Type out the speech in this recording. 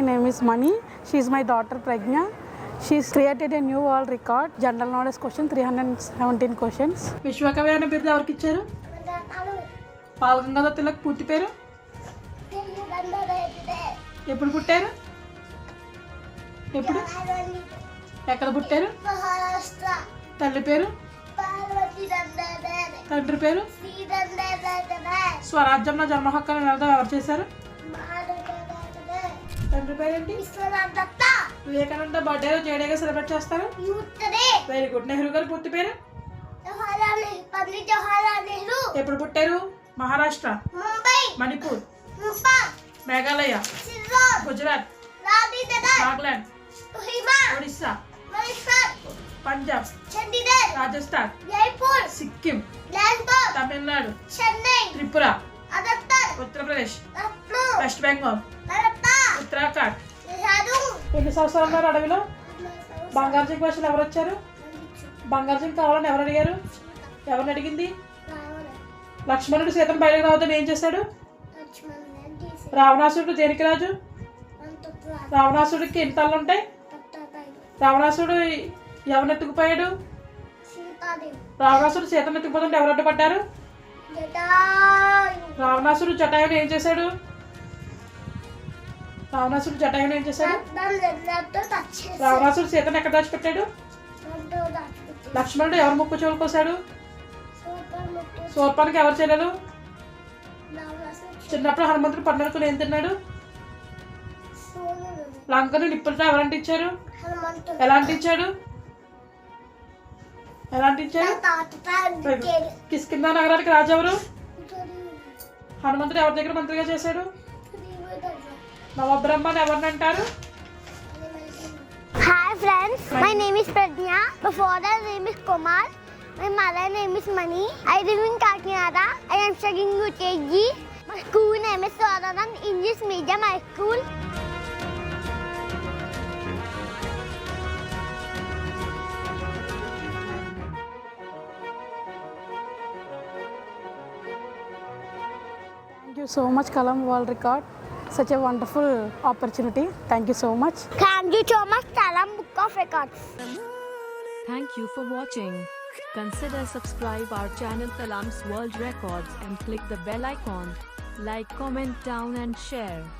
name is Mani. She is my daughter Pragna. She's created a new world record. General knowledge question 317 questions. విశ్వకవి అనే బిరుదు ఎవరికి ఇచ్చారు? బాలగంగాధర తిలక్ పూర్తి పేరు? ఎప్పుడు పుట్టారు? ఎప్పుడు ఎక్కడ పుట్టారు? తల్లి పేరు? తండ్రి పేరు? స్వరాజ్యంలో జన్మ హక్కును నినాదం ఎవరు చేశారు? తండ్రి పేరేంటి? వివేకానంద బర్త్డే రోజు ఏ డేగా సెలబ్రేట్ చేస్తారు? Very good. నెహ్రూ గారు పూర్తి పేరు? ఎప్పుడు పుట్టారు? మహారాష్ట్ర, మణిపూర్, మేఘాలయ, గుజరాత్, నాగాలాండ్, ఒడిస్సా, పంజాబ్, రాజస్థాన్, సిక్కిం, తమిళనాడు, త్రిపుర, ఉత్తరప్రదేశ్, వెస్ట్ బెంగాల్, ఉత్తరాఖండ్. ఎన్ని సంవత్సరాలు ఉన్నారు అడవిలో? బంగారు భాషలు ఎవరు వచ్చారు? బంగారు కావాలని ఎవరు అడిగారు? ఎవరిని అడిగింది? లక్ష్మణుడు సీతను బయటకు రావద్దని ఏం చేశాడు? రావణాసురుడు దేనికి రాజు? రావణాసుడికి ఎన్ని తలలు ఉంటాయి? రావణాసుడు ఎవరిని ఎత్తుకుపోయాడు? రావణాసుడు సీతను ఎత్తుకుపోతుంటే ఎవరు అడ్డుపడ్డారు? రావణాసుడు జటాయుని ఏం చేశాడు? రావణాసుడు జటాయుని ఏం చేశాడు? రావణాసుడు సీతను ఎక్కడ దాచిపెట్టాడు? లక్ష్మణుడు ఎవరు ముక్కు చెవులు కోసాడు? శూర్పణఖ ఎవరు చెల్లెలు? చిన్నప్పుడు హనుమంతుడు పండుగను ఏం తిన్నాడు? లంకను నిప్పులతో ఎవరంటే ఇచ్చారు? ఎలాంటి ఇచ్చాడు? కిష్కింధ నగరానికి రాజు ఎవరు? హనుమంతుడు ఎవరి దగ్గర మంత్రిగా చేశాడు? నవబ్రహ్మని ఎవరిని అంటారు? Hi friends, my name is Pragna. My father name is Kumar. My mother name is Mani. I live in Kakinada. I am studying UKG. My school name is Swaranand English Medium High School. Thank you so much, Kalam World Record. Such a wonderful opportunity. Thank you so much. Thank you so much, Kalam Book of Records. Thank you for watching. Consider subscribe our channel Kalam's World Records and click the bell icon. Like, comment down and share.